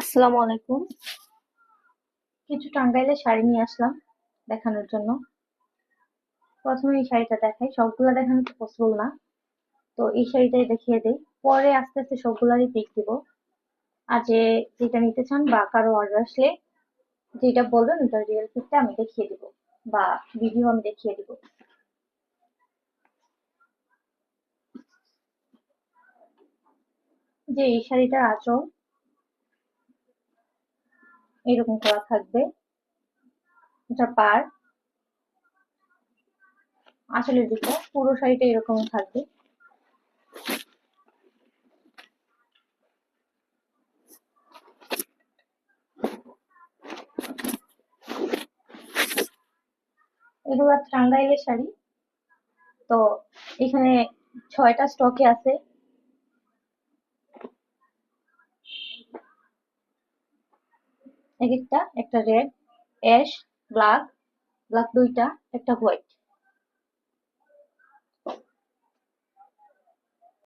আসসালামু আলাইকুম। কিছু টাঙ্গাইলের শাড়ি নিয়ে আসলাম দেখানোর জন্য। প্রথমে এই শাড়িটা দেখাই, সবগুলা দেখানো তো পসিবল না, তো এই শাড়িটাই দেখিয়ে দেই। পরে আস্তে আস্তে সবগুলারই পিক দিব। আর যেটা নিতে চান বা কারো অর্ডার আসলে যেটা বলবেন ওটার রিয়েল পিকটা আমি দেখিয়ে দিব বা ভিডিও আমি দেখিয়ে দিব। যে এই শাড়িটার আঁচল এরকম করা থাকবে, এটা পার আঁচলের দিকটা পুরো শাড়িটা এরকম থাকবে। এগুলো টাঙ্গাইলের শাড়ি, তো এখানে 6টা স্টকে আছে। এক একটা একটা রেড, অ্যাশ, ব্ল্যাক, ব্ল্যাক দুইটা, একটা হোয়াইট।